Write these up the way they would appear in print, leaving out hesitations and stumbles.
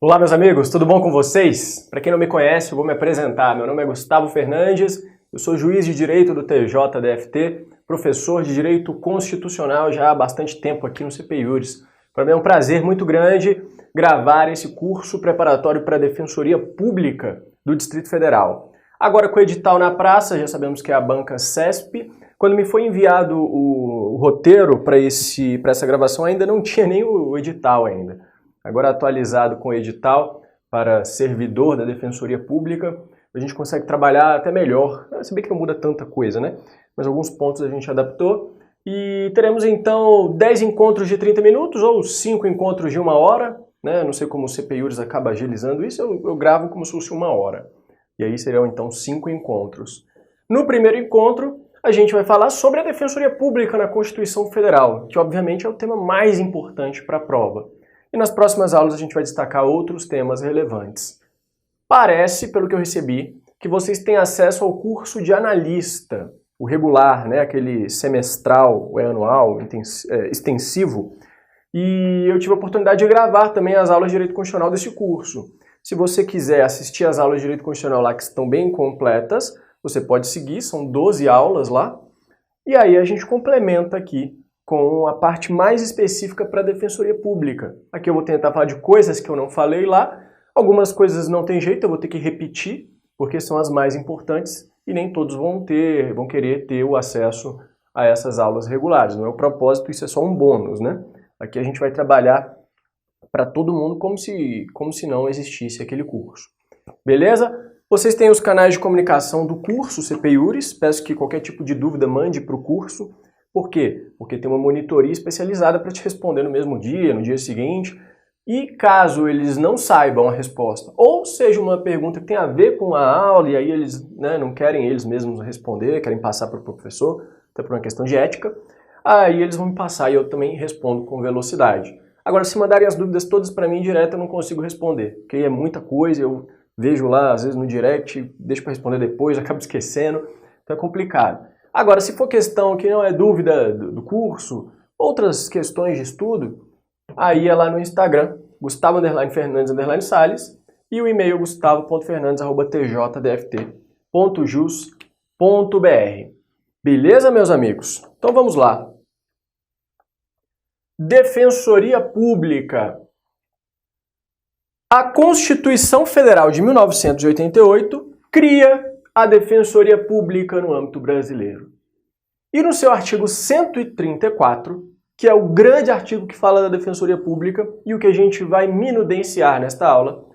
Olá, meus amigos, tudo bom com vocês? Para quem não me conhece, eu vou me apresentar. Meu nome é Gustavo Fernandes, eu sou juiz de Direito do TJDFT, professor de Direito Constitucional já há bastante tempo aqui no CPIURES. Para mim é um prazer muito grande gravar esse curso preparatório para a Defensoria Pública do Distrito Federal. Agora com o edital na praça, já sabemos que é a banca CESP. Quando me foi enviado o roteiro para essa gravação, ainda não tinha nem o edital ainda. Agora atualizado com o edital para servidor da Defensoria Pública, a gente consegue trabalhar até melhor. Se bem que não muda tanta coisa, né? Mas alguns pontos a gente adaptou. E teremos então 10 encontros de 30 minutos ou 5 encontros de 1 hora. Né? Não sei como o CPIURES acaba agilizando isso, eu gravo como se fosse 1 hora. E aí seriam então 5 encontros. No primeiro encontro, a gente vai falar sobre a Defensoria Pública na Constituição Federal, que obviamente é o tema mais importante para a prova. E nas próximas aulas a gente vai destacar outros temas relevantes. Parece, pelo que eu recebi, que vocês têm acesso ao curso de analista, o regular, né, aquele semestral, ou anual, extensivo, e eu tive a oportunidade de gravar também as aulas de Direito Constitucional desse curso. Se você quiser assistir as aulas de Direito Constitucional lá, que estão bem completas, você pode seguir, são 12 aulas lá, e aí a gente complementa aqui com a parte mais específica para a Defensoria Pública. Aqui eu vou tentar falar de coisas que eu não falei lá, algumas coisas não tem jeito, eu vou ter que repetir, porque são as mais importantes e nem todos vão querer ter o acesso a essas aulas regulares. Não é o propósito, isso é só um bônus, né? Aqui a gente vai trabalhar para todo mundo como se não existisse aquele curso. Beleza? Vocês têm os canais de comunicação do curso CPIURES, peço que qualquer tipo de dúvida mande para o curso. Por quê? Porque tem uma monitoria especializada para te responder no mesmo dia, no dia seguinte. E caso eles não saibam a resposta, ou seja uma pergunta que tem a ver com a aula, e aí eles não querem eles mesmos responder, querem passar para o professor, até por uma questão de ética, aí eles vão me passar e eu também respondo com velocidade. Agora, se mandarem as dúvidas todas para mim direto, eu não consigo responder, porque é muita coisa, eu vejo lá, às vezes no direct, deixo para responder depois, acabo esquecendo, então é complicado. Agora, se for questão que não é dúvida do curso, outras questões de estudo, aí é lá no Instagram, Gustavo_Fernandes_Salles, e o e-mail gustavo.fernandes@tjdft.jus.br. Beleza, meus amigos? Então vamos lá. Defensoria Pública. A Constituição Federal de 1988 cria a Defensoria Pública no âmbito brasileiro. E no seu artigo 134, que é o grande artigo que fala da Defensoria Pública e o que a gente vai minudenciar nesta aula,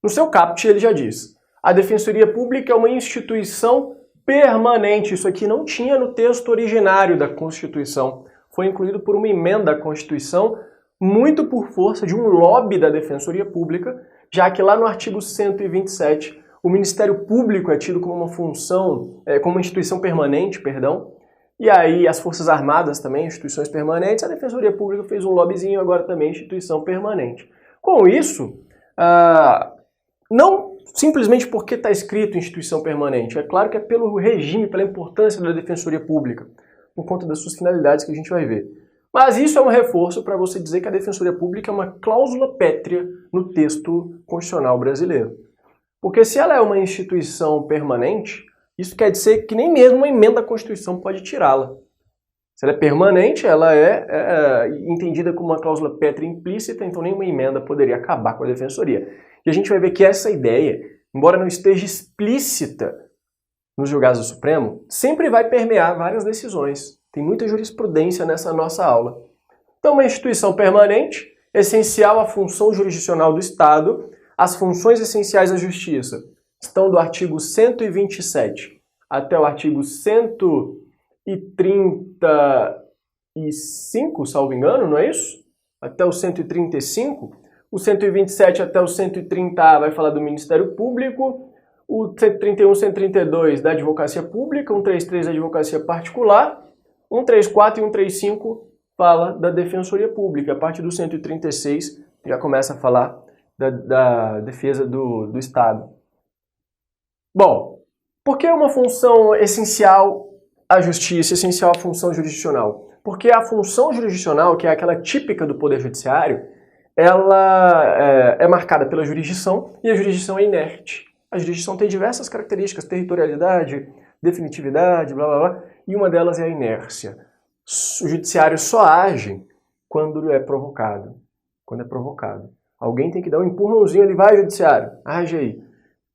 no seu caput ele já diz: a Defensoria Pública é uma instituição permanente. Isso aqui não tinha no texto originário da Constituição. Foi incluído por uma emenda à Constituição, muito por força de um lobby da Defensoria Pública, já que lá no artigo 127, o Ministério Público é tido como uma função, como uma instituição permanente, e aí as Forças Armadas também, instituições permanentes, a Defensoria Pública fez um lobbyzinho, agora também instituição permanente. Com isso, não simplesmente porque está escrito instituição permanente, é claro que é pelo regime, pela importância da Defensoria Pública, por conta das suas finalidades que a gente vai ver. Mas isso é um reforço para você dizer que a Defensoria Pública é uma cláusula pétrea no texto constitucional brasileiro. Porque se ela é uma instituição permanente, isso quer dizer que nem mesmo uma emenda à Constituição pode tirá-la. Se ela é permanente, ela é entendida como uma cláusula pétrea implícita, então nenhuma emenda poderia acabar com a Defensoria. E a gente vai ver que essa ideia, embora não esteja explícita nos julgados do Supremo, sempre vai permear várias decisões. Tem muita jurisprudência nessa nossa aula. Então, uma instituição permanente, essencial à função jurisdicional do Estado, as funções essenciais da Justiça estão do artigo 127 até o artigo 135, salvo engano, não é isso? Até o 135. O 127 até o 130A vai falar do Ministério Público, o 131 e 132 da Advocacia Pública, 133 da Advocacia Particular, 134 e 135 fala da Defensoria Pública. A partir do 136 já começa a falar da defesa do Estado. Bom, por que é uma função essencial à justiça, essencial à função jurisdicional? Porque a função jurisdicional, que é aquela típica do Poder Judiciário, ela é marcada pela jurisdição e a jurisdição é inerte. A jurisdição tem diversas características, territorialidade, definitividade, blá blá blá, e uma delas é a inércia. O judiciário só age quando é provocado. Quando é provocado. Alguém tem que dar um empurrãozinho, ele vai, judiciário, age aí.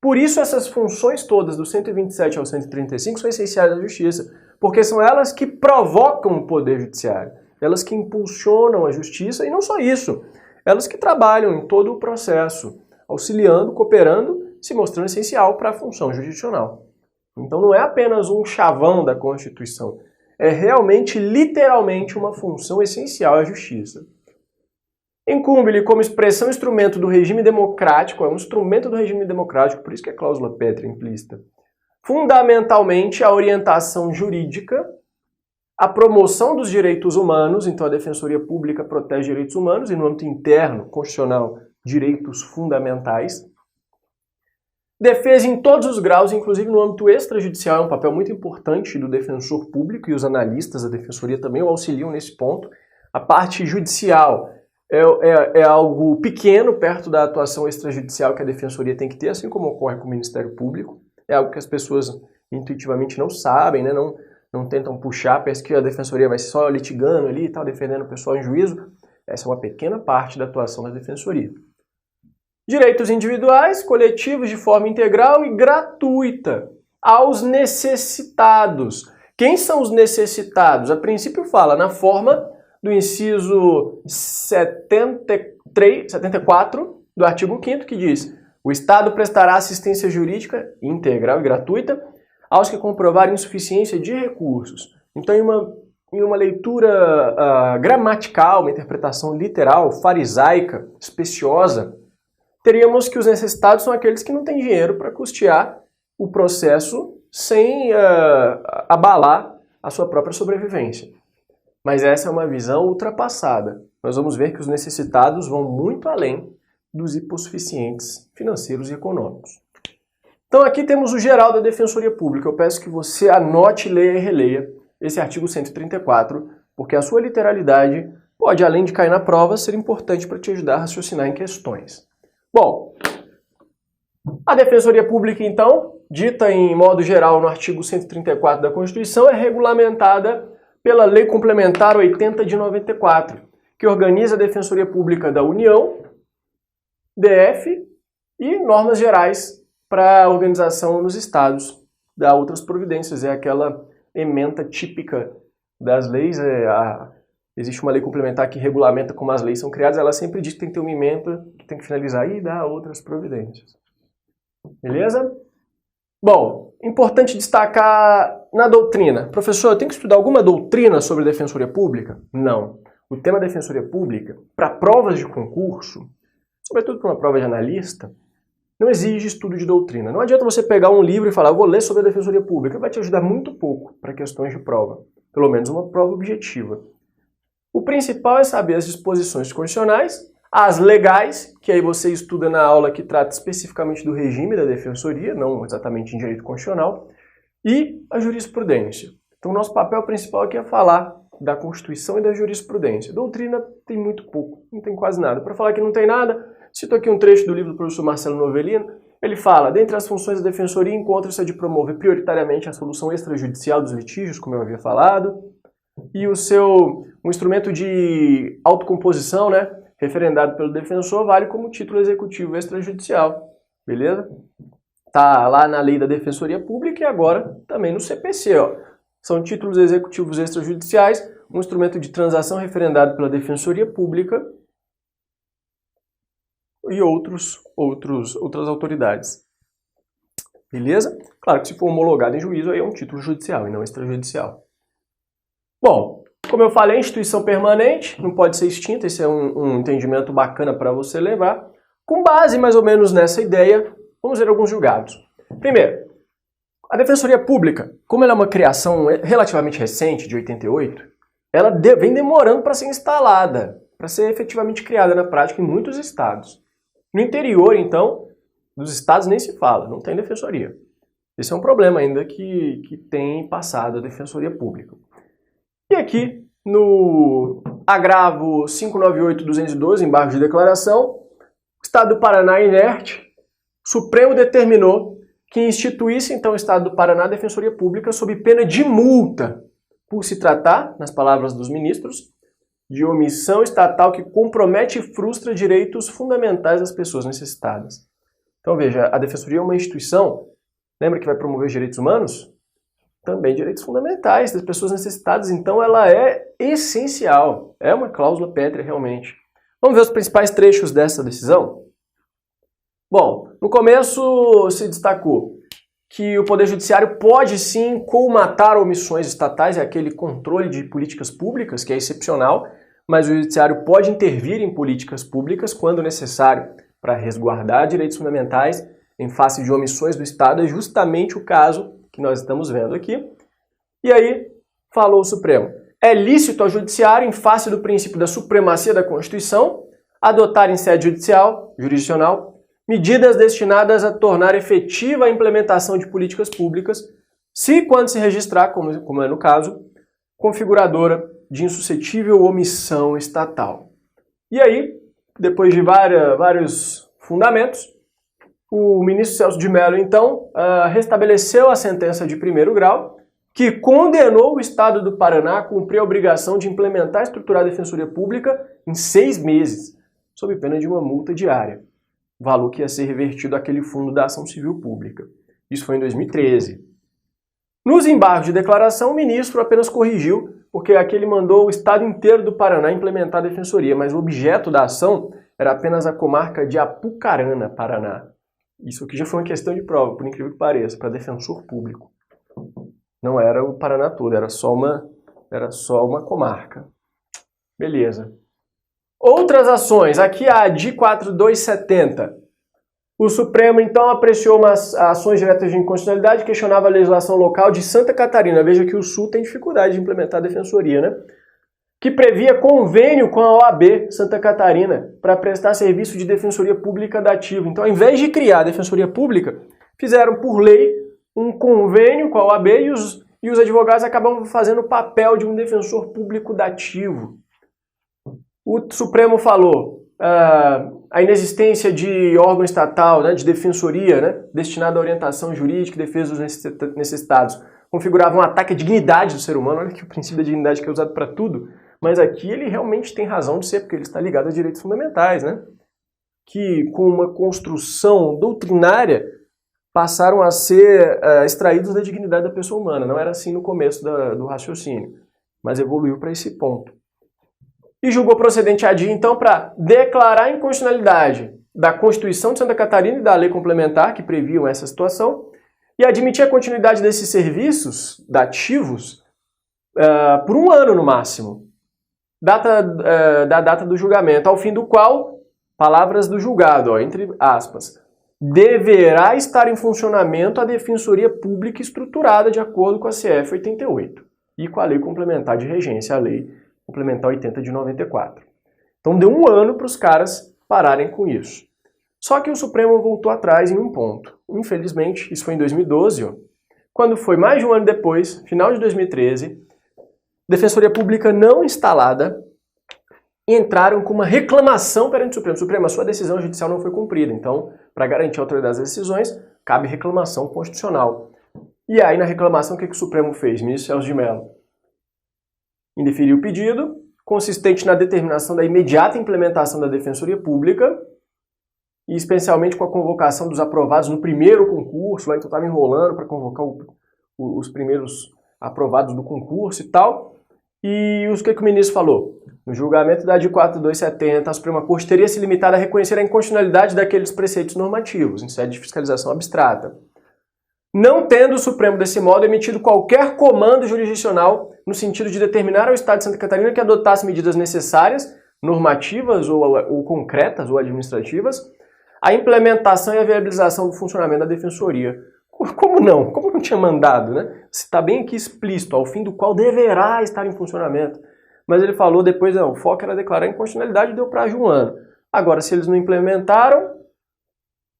Por isso essas funções todas, do 127 ao 135, são essenciais à justiça, porque são elas que provocam o poder judiciário, elas que impulsionam a justiça, e não só isso, elas que trabalham em todo o processo, auxiliando, cooperando, se mostrando essencial para a função jurisdicional. Então não é apenas um chavão da Constituição, é realmente, literalmente, uma função essencial à justiça. Incumbe-lhe como expressão instrumento do regime democrático, é um instrumento do regime democrático, por isso que é cláusula pétrea implícita, fundamentalmente a orientação jurídica, a promoção dos direitos humanos, então a Defensoria Pública protege direitos humanos, e no âmbito interno, constitucional, direitos fundamentais, defesa em todos os graus, inclusive no âmbito extrajudicial, é um papel muito importante do defensor público, e os analistas da Defensoria também o auxiliam nesse ponto. A parte judicial é algo pequeno perto da atuação extrajudicial que a Defensoria tem que ter, assim como ocorre com o Ministério Público. É algo que as pessoas intuitivamente não sabem, né? Não tentam puxar, parece que a Defensoria vai só litigando ali e tal, defendendo o pessoal em juízo. Essa é uma pequena parte da atuação da Defensoria. Direitos individuais, coletivos de forma integral e gratuita aos necessitados. Quem são os necessitados? A princípio fala na forma do inciso 74 do artigo 5º, que diz: o Estado prestará assistência jurídica integral e gratuita aos que comprovarem insuficiência de recursos. Então, em uma leitura gramatical, uma interpretação literal, farisaica, especiosa, teríamos que os necessitados são aqueles que não têm dinheiro para custear o processo sem abalar a sua própria sobrevivência. Mas essa é uma visão ultrapassada. Nós vamos ver que os necessitados vão muito além dos hipossuficientes financeiros e econômicos. Então aqui temos o geral da Defensoria Pública. Eu peço que você anote, leia e releia esse artigo 134, porque a sua literalidade pode, além de cair na prova, ser importante para te ajudar a raciocinar em questões. Bom, a Defensoria Pública, então, dita em modo geral no artigo 134 da Constituição, é regulamentada pela Lei Complementar 80 de 94, que organiza a Defensoria Pública da União, DF e normas gerais para a organização nos estados. Dá outras providências, é aquela ementa típica das leis, existe uma lei complementar que regulamenta como as leis são criadas, ela sempre diz que tem que ter uma ementa, que tem que finalizar e dar outras providências. Beleza? Bom, importante destacar na doutrina. Professor, eu tenho que estudar alguma doutrina sobre a Defensoria Pública? Não. O tema Defensoria Pública, para provas de concurso, sobretudo para uma prova de analista, não exige estudo de doutrina. Não adianta você pegar um livro e falar, eu vou ler sobre a Defensoria Pública. Vai te ajudar muito pouco para questões de prova. Pelo menos uma prova objetiva. O principal é saber as disposições constitucionais, as legais, que aí você estuda na aula que trata especificamente do regime da Defensoria, não exatamente em direito constitucional, e a jurisprudência. Então o nosso papel principal aqui é falar da Constituição e da jurisprudência. Doutrina tem muito pouco, não tem quase nada. Para falar que não tem nada, cito aqui um trecho do livro do professor Marcelo Novellino. Ele fala, dentre as funções da Defensoria encontra-se a de promover prioritariamente a solução extrajudicial dos litígios, como eu havia falado, e um instrumento de autocomposição, né, referendado pelo defensor, vale como título executivo extrajudicial. Beleza? Tá lá na lei da Defensoria Pública e agora também no CPC, ó. São títulos executivos extrajudiciais, um instrumento de transação referendado pela Defensoria Pública e outras autoridades. Beleza? Claro que se for homologado em juízo, aí é um título judicial e não extrajudicial. Bom, como eu falei, instituição permanente, não pode ser extinta, esse é um entendimento bacana para você levar. Com base mais ou menos nessa ideia, vamos ver alguns julgados. Primeiro, a Defensoria Pública, como ela é uma criação relativamente recente, de 88, ela vem demorando para ser instalada, para ser efetivamente criada na prática em muitos estados. No interior, então, dos estados nem se fala, não tem Defensoria. Esse é um problema ainda que tem passado a Defensoria Pública. E aqui, no Agravo 598.212, embargo de declaração. Estado do Paraná inerte. Supremo determinou que instituísse, então, o Estado do Paraná a Defensoria Pública sob pena de multa, por se tratar, nas palavras dos ministros, de omissão estatal que compromete e frustra direitos fundamentais das pessoas necessitadas. Então, veja, a Defensoria é uma instituição, lembra que vai promover os direitos humanos? Também direitos fundamentais das pessoas necessitadas, então ela é essencial, é uma cláusula pétrea realmente. Vamos ver os principais trechos dessa decisão? Bom, no começo se destacou que o Poder Judiciário pode sim colmatar omissões estatais, é aquele controle de políticas públicas que é excepcional, mas o Judiciário pode intervir em políticas públicas quando necessário para resguardar direitos fundamentais em face de omissões do Estado, é justamente o caso que nós estamos vendo aqui. E aí, falou o Supremo, é lícito ao Judiciário, em face do princípio da supremacia da Constituição, adotar em sede jurisdicional medidas destinadas a tornar efetiva a implementação de políticas públicas, se quando se registrar, como é no caso, configuradora de insuscetível omissão estatal. E aí, depois de vários fundamentos, o ministro Celso de Mello, então, restabeleceu a sentença de primeiro grau, que condenou o Estado do Paraná a cumprir a obrigação de implementar e estruturar a Defensoria Pública em 6 meses, sob pena de uma multa diária, valor que ia ser revertido àquele fundo da ação civil pública. Isso foi em 2013. Nos embargos de declaração, o ministro apenas corrigiu, porque aqui ele mandou o Estado inteiro do Paraná implementar a Defensoria, mas o objeto da ação era apenas a comarca de Apucarana, Paraná. Isso aqui já foi uma questão de prova, por incrível que pareça, para defensor público. Não era o Paraná todo, era só uma comarca. Beleza. Outras ações, aqui a ADI 4270. O Supremo, então, apreciou umas ações diretas de inconstitucionalidade que questionava a legislação local de Santa Catarina. Veja que o Sul tem dificuldade de implementar a defensoria, né? Que previa convênio com a OAB Santa Catarina para prestar serviço de defensoria pública dativa. Então, ao invés de criar a defensoria pública, fizeram por lei um convênio com a OAB e os advogados acabavam fazendo o papel de um defensor público dativo. O Supremo falou a inexistência de órgão estatal, né, de defensoria, né, destinado à orientação jurídica e defesa dos necessitados, configurava um ataque à dignidade do ser humano. Olha que o princípio da dignidade que é usado para tudo, mas aqui ele realmente tem razão de ser, porque ele está ligado a direitos fundamentais, né, que com uma construção doutrinária passaram a ser extraídos da dignidade da pessoa humana. Não era assim no começo do raciocínio, mas evoluiu para esse ponto. E julgou procedente a ADI, então, para declarar a inconstitucionalidade da Constituição de Santa Catarina e da lei complementar que previam essa situação e admitir a continuidade desses serviços dativos por 1 ano no máximo, da data do julgamento, ao fim do qual, palavras do julgado, entre aspas, deverá estar em funcionamento a Defensoria Pública estruturada de acordo com a CF 88 e com a Lei Complementar de Regência, a Lei Complementar 80 de 94. Então deu 1 ano para os caras pararem com isso. Só que o Supremo voltou atrás em um ponto. Infelizmente, isso foi em 2012, quando foi mais de 1 ano depois, final de 2013, Defensoria Pública não instalada, entraram com uma reclamação perante o Supremo. Supremo, a sua decisão judicial não foi cumprida. Então, para garantir a autoridade das decisões, cabe reclamação constitucional. E aí, na reclamação, o que o Supremo fez? Ministro Celso de Mello indeferiu o pedido, consistente na determinação da imediata implementação da Defensoria Pública, e especialmente com a convocação dos aprovados no primeiro concurso, lá então estava enrolando para convocar os primeiros aprovados do concurso e tal. E o que o ministro falou? No julgamento da ADI 4270, a Suprema Corte teria se limitado a reconhecer a inconstitucionalidade daqueles preceitos normativos, em sede de fiscalização abstrata, não tendo o Supremo, desse modo, emitido qualquer comando jurisdicional no sentido de determinar ao Estado de Santa Catarina que adotasse medidas necessárias, normativas ou concretas ou administrativas, a implementação e a viabilização do funcionamento da Defensoria. Como não? Como não tinha mandado, né? Está bem aqui explícito, ao fim do qual deverá estar em funcionamento. Mas ele falou depois, não, o foco era declarar a inconstitucionalidade e deu prazo de 1 ano. Agora, se eles não implementaram,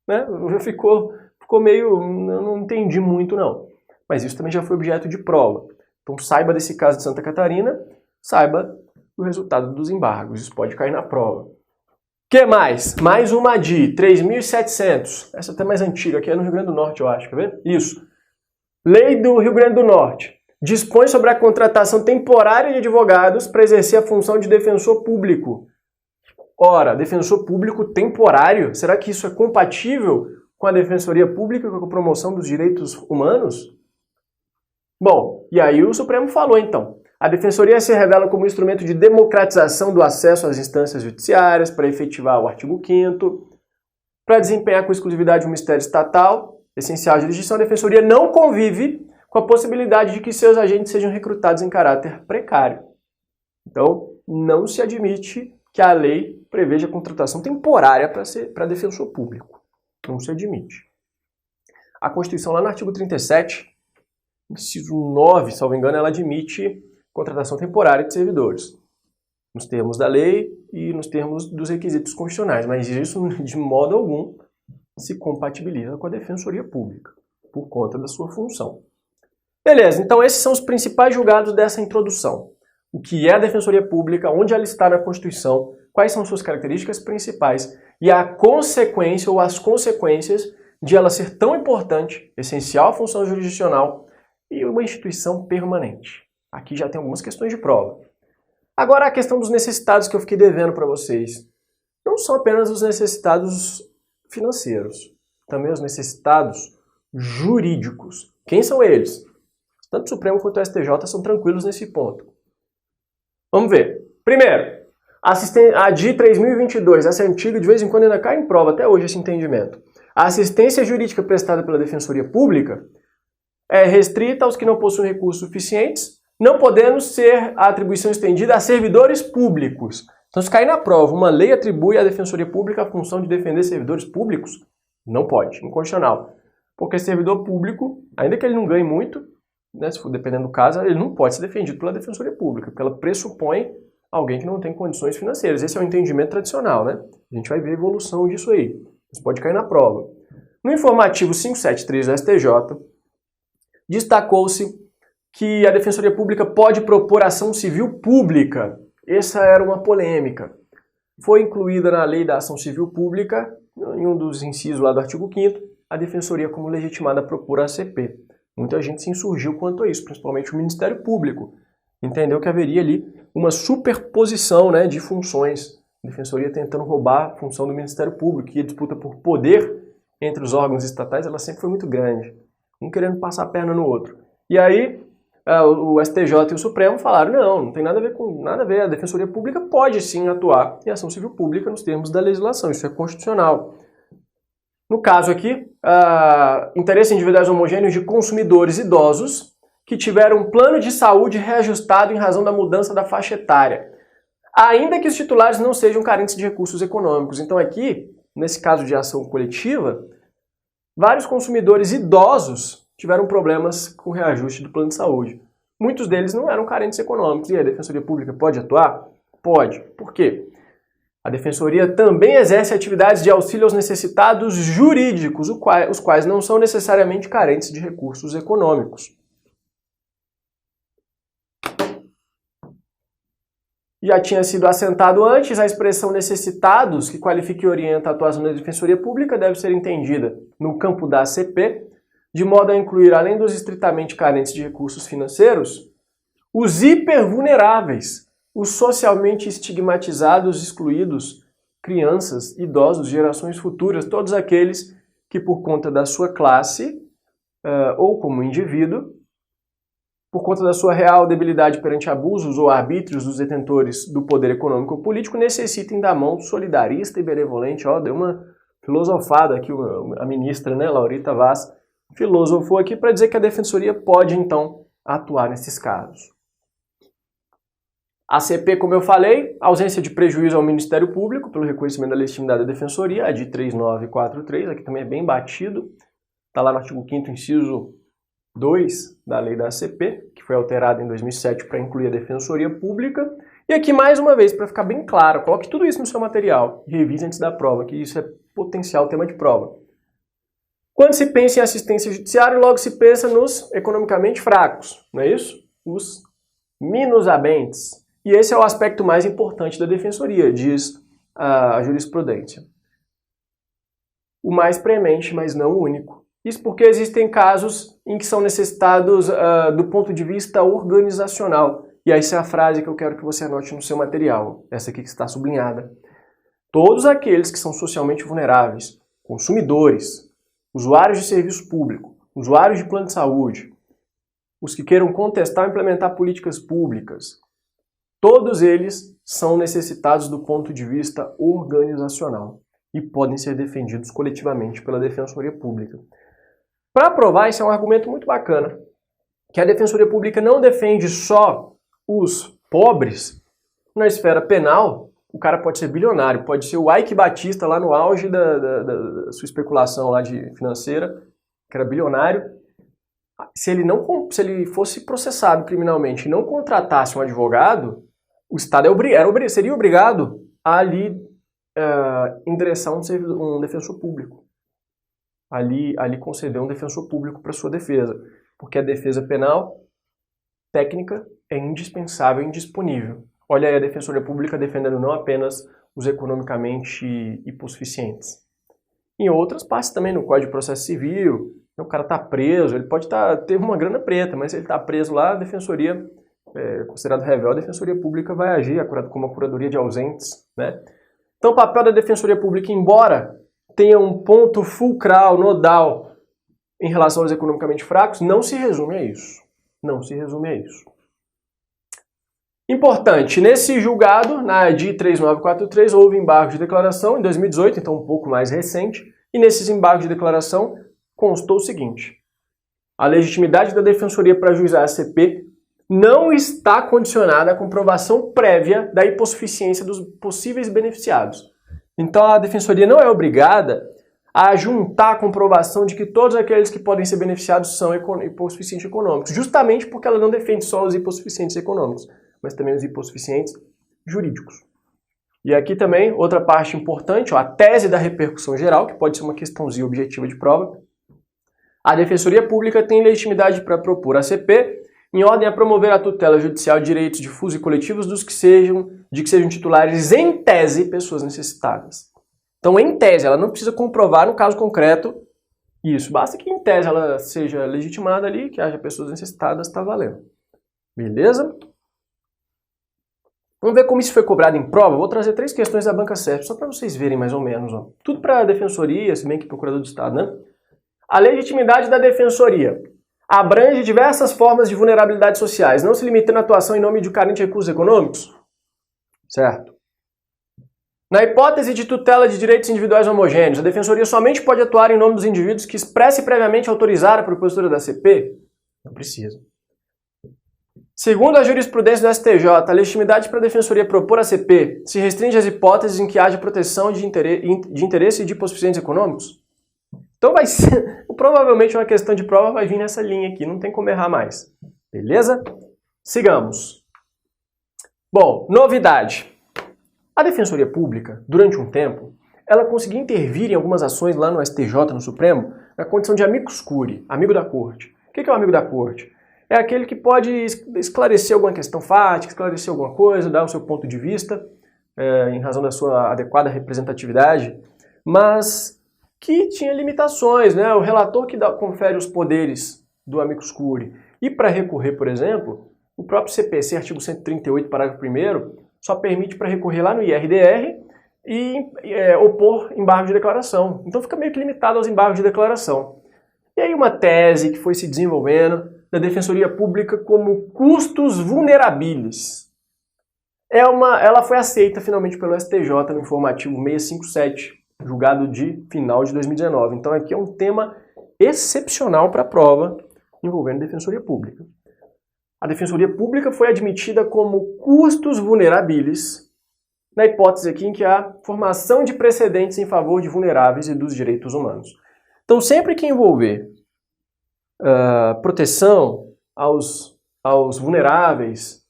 né, ficou meio, eu não entendi muito não. Mas isso também já foi objeto de prova. Então saiba desse caso de Santa Catarina, saiba do resultado dos embargos. Isso pode cair na prova. Que mais? Mais uma ADI, 3.700. Essa até mais antiga, aqui é no Rio Grande do Norte, eu acho, quer ver? Isso. Lei do Rio Grande do Norte. Dispõe sobre a contratação temporária de advogados para exercer a função de defensor público. Ora, defensor público temporário, será que isso é compatível com a defensoria pública e com a promoção dos direitos humanos? Bom, e aí o Supremo falou então. A defensoria se revela como instrumento de democratização do acesso às instâncias judiciárias para efetivar o artigo 5º, para desempenhar com exclusividade o mistério estatal, essencial à jurisdição, a defensoria não convive com a possibilidade de que seus agentes sejam recrutados em caráter precário. Então, não se admite que a lei preveja contratação temporária para defensor público. Não se admite. A Constituição, lá no artigo 37, inciso 9, salvo engano, ela admite contratação temporária de servidores, nos termos da lei e nos termos dos requisitos constitucionais, mas isso de modo algum se compatibiliza com a defensoria pública, por conta da sua função. Beleza, então esses são os principais julgados dessa introdução. O que é a defensoria pública, onde ela está na Constituição, quais são suas características principais e a consequência ou as consequências de ela ser tão importante, essencial à função jurisdicional e uma instituição permanente. Aqui já tem algumas questões de prova. Agora a questão dos necessitados que eu fiquei devendo para vocês. Não são apenas os necessitados financeiros, também os necessitados jurídicos. Quem são eles? Tanto o Supremo quanto o STJ são tranquilos nesse ponto. Vamos ver. Primeiro, a DI 3022, essa é antiga, de vez em quando ainda cai em prova, até hoje esse entendimento. A assistência jurídica prestada pela Defensoria Pública é restrita aos que não possuem recursos suficientes, não podendo ser a atribuição estendida a servidores públicos. Então, se cair na prova, uma lei atribui à Defensoria Pública a função de defender servidores públicos? Não pode, inconstitucional. Porque servidor público, ainda que ele não ganhe muito, né, se for dependendo do caso, ele não pode ser defendido pela Defensoria Pública, porque ela pressupõe alguém que não tem condições financeiras. Esse é o entendimento tradicional, né? A gente vai ver a evolução disso aí. Isso pode cair na prova. No informativo 573 do STJ, destacou-se que a Defensoria Pública pode propor ação civil pública. Essa era uma polêmica. Foi incluída na lei da ação civil pública, em um dos incisos lá do artigo 5º, a Defensoria como legitimada a propor a ACP. Muita gente se insurgiu quanto a isso, principalmente o Ministério Público. Entendeu que haveria ali uma superposição, né, de funções. A Defensoria tentando roubar a função do Ministério Público, e a disputa por poder entre os órgãos estatais ela sempre foi muito grande. Um querendo passar a perna no outro. E aí, o STJ e o Supremo falaram, não tem nada a ver com nada a ver, a Defensoria Pública pode sim atuar em ação civil pública nos termos da legislação, isso é constitucional. No caso aqui, interesses individuais homogêneos de consumidores idosos que tiveram um plano de saúde reajustado em razão da mudança da faixa etária, ainda que os titulares não sejam carentes de recursos econômicos. Então aqui, nesse caso de ação coletiva, vários consumidores idosos tiveram problemas com o reajuste do plano de saúde. Muitos deles não eram carentes econômicos. E a Defensoria Pública pode atuar? Pode. Por quê? A Defensoria também exerce atividades de auxílio aos necessitados jurídicos, os quais não são necessariamente carentes de recursos econômicos. Já tinha sido assentado antes, a expressão necessitados, que qualifica e orienta a atuação da Defensoria Pública, deve ser entendida no campo da ACP, de modo a incluir, além dos estritamente carentes de recursos financeiros, os hipervulneráveis, os socialmente estigmatizados, excluídos, crianças, idosos, gerações futuras, todos aqueles que por conta da sua classe ou como indivíduo, por conta da sua real debilidade perante abusos ou arbítrios dos detentores do poder econômico ou político, necessitem da mão solidarista e benevolente. Deu uma filosofada aqui a ministra, né, Laurita Vaz, filosofou aqui para dizer que a Defensoria pode, então, atuar nesses casos. A CP, como eu falei, ausência de prejuízo ao Ministério Público pelo reconhecimento da legitimidade da Defensoria, a de 3943, aqui também é bem batido, está lá no artigo 5º, inciso 2 da lei da ACP, que foi alterada em 2007 para incluir a Defensoria Pública. E aqui, mais uma vez, para ficar bem claro, coloque tudo isso no seu material e revise antes da prova, que isso é potencial tema de prova. Quando se pensa em assistência judiciária, logo se pensa nos economicamente fracos, não é isso? Os minushabentes. E esse é o aspecto mais importante da defensoria, diz a jurisprudência. O mais premente, mas não o único. Isso porque existem casos em que são necessitados do ponto de vista organizacional. E essa é a frase que eu quero que você anote no seu material, essa aqui que está sublinhada. Todos aqueles que são socialmente vulneráveis, consumidores, usuários de serviço público, usuários de plano de saúde, os que queiram contestar ou implementar políticas públicas, todos eles são necessitados do ponto de vista organizacional e podem ser defendidos coletivamente pela Defensoria Pública. Para provar, isso é um argumento muito bacana, que a Defensoria Pública não defende só os pobres. Na esfera penal, o cara pode ser bilionário, pode ser o Ike Batista lá no auge da sua especulação lá financeira, que era bilionário. Se ele fosse processado criminalmente e não contratasse um advogado, o Estado seria obrigado a ali endereçar um defensor público. Ali conceder um defensor público para sua defesa. Porque a defesa penal técnica é indispensável e indisponível. Olha aí a Defensoria Pública defendendo não apenas os economicamente hipossuficientes. Em outras partes também, no Código de Processo Civil, o cara está preso, ele pode ter uma grana preta, mas se ele está preso lá, a Defensoria, considerado rebelde, a Defensoria Pública vai agir como a Curadoria de Ausentes, né? Então o papel da Defensoria Pública, embora tenha um ponto fulcral, nodal, em relação aos economicamente fracos, não se resume a isso. Não se resume a isso. Importante, nesse julgado, na ADI 3943, houve embargo de declaração em 2018, então um pouco mais recente, e nesses embargos de declaração constou o seguinte: a legitimidade da Defensoria para ajuizar a CP não está condicionada à comprovação prévia da hipossuficiência dos possíveis beneficiados. Então a Defensoria não é obrigada a juntar a comprovação de que todos aqueles que podem ser beneficiados são hipossuficientes econômicos, justamente porque ela não defende só os hipossuficientes econômicos, mas também os hipossuficientes jurídicos. E aqui também, outra parte importante, a tese da repercussão geral, que pode ser uma questãozinha objetiva de prova. A Defensoria Pública tem legitimidade para propor a CP em ordem a promover a tutela judicial de direitos difusos e coletivos de que sejam titulares, em tese, pessoas necessitadas. Então, em tese, ela não precisa comprovar no caso concreto isso. Basta que, em tese, ela seja legitimada ali, que haja pessoas necessitadas, está valendo. Beleza? Vamos ver como isso foi cobrado em prova. Vou trazer 3 questões da banca CESP, só para vocês verem mais ou menos. Ó. Tudo para a Defensoria, se bem que Procurador do Estado, né? A legitimidade da Defensoria abrange diversas formas de vulnerabilidades sociais, não se limitando à atuação em nome de carente de recursos econômicos? Certo. Na hipótese de tutela de direitos individuais homogêneos, a Defensoria somente pode atuar em nome dos indivíduos que expresse previamente autorizar a propositura da CP? Não precisa. Segundo a jurisprudência do STJ, a legitimidade para a Defensoria propor a CP se restringe às hipóteses em que haja proteção de interesse e de hipossuficientes econômicos? Então vai ser, provavelmente uma questão de prova vai vir nessa linha aqui, não tem como errar mais. Beleza? Sigamos. Bom, novidade. A Defensoria Pública, durante um tempo, ela conseguia intervir em algumas ações lá no STJ, no Supremo, na condição de amicus curiae, amigo da corte. O que é o amigo da corte? É aquele que pode esclarecer alguma questão fática, esclarecer alguma coisa, dar o seu ponto de vista, em razão da sua adequada representatividade, mas que tinha limitações, né? O relator que confere os poderes do amicus curiae. E para recorrer, por exemplo, o próprio CPC, artigo 138, parágrafo 1º, só permite para recorrer lá no IRDR e opor embargo de declaração. Então fica meio que limitado aos embargos de declaração. E aí uma tese que foi se desenvolvendo da Defensoria Pública como custos vulnerabilis. Ela foi aceita finalmente pelo STJ no informativo 657, julgado de final de 2019. Então aqui é um tema excepcional para a prova envolvendo a Defensoria Pública. A Defensoria Pública foi admitida como custos vulnerabilis na hipótese aqui em que há formação de precedentes em favor de vulneráveis e dos direitos humanos. Então sempre que envolver proteção aos vulneráveis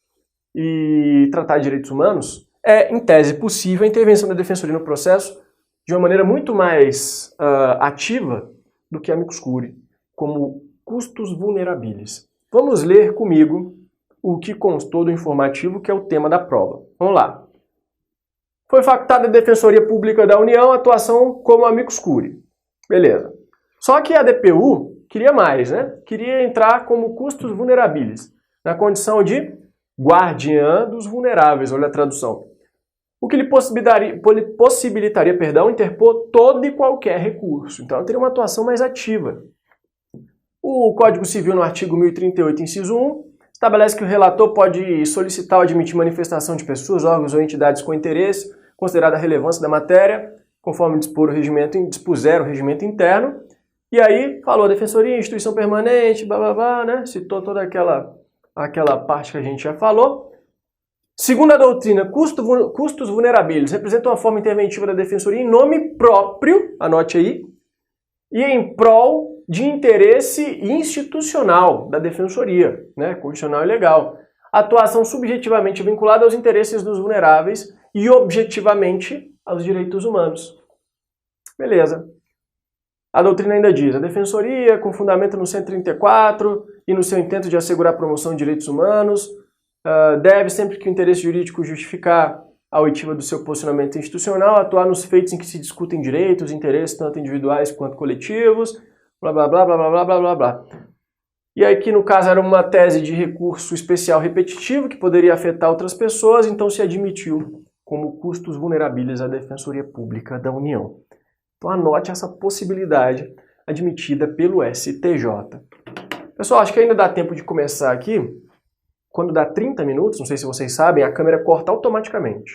e tratar de direitos humanos, é, em tese, possível a intervenção da Defensoria no processo de uma maneira muito mais ativa do que a amicus curiae, como custos vulnerabilis. Vamos ler comigo o que constou do informativo, que é o tema da prova. Vamos lá. Foi facultada a Defensoria Pública da União a atuação como amicus curiae. Beleza. Só que a DPU queria mais, né? Queria entrar como custos vulnerabilis, na condição de guardiã dos vulneráveis, olha a tradução. O que lhe possibilitaria, interpor todo e qualquer recurso. Então, ela teria uma atuação mais ativa. O Código Civil, no artigo 1038, inciso 1, estabelece que o relator pode solicitar ou admitir manifestação de pessoas, órgãos ou entidades com interesse, considerada a relevância da matéria, conforme dispuser o regimento interno. E aí, falou Defensoria, instituição permanente, blá blá blá, né? Citou toda aquela parte que a gente já falou. Segundo a doutrina, custos vulnerabilis representam uma forma interventiva da Defensoria em nome próprio, anote aí, e em prol de interesse institucional da Defensoria, né, constitucional e legal. Atuação subjetivamente vinculada aos interesses dos vulneráveis e objetivamente aos direitos humanos. Beleza. A doutrina ainda diz, a Defensoria, com fundamento no 134 e no seu intento de assegurar a promoção de direitos humanos, deve, sempre que o interesse jurídico justificar a oitiva do seu posicionamento institucional, atuar nos feitos em que se discutem direitos e interesses tanto individuais quanto coletivos, blá blá blá blá blá blá blá blá blá. E aqui no caso era uma tese de recurso especial repetitivo que poderia afetar outras pessoas, então se admitiu como custos vulnerabilis à Defensoria Pública da União. Então anote essa possibilidade admitida pelo STJ. Pessoal, acho que ainda dá tempo de começar aqui. Quando dá 30 minutos, não sei se vocês sabem, a câmera corta automaticamente.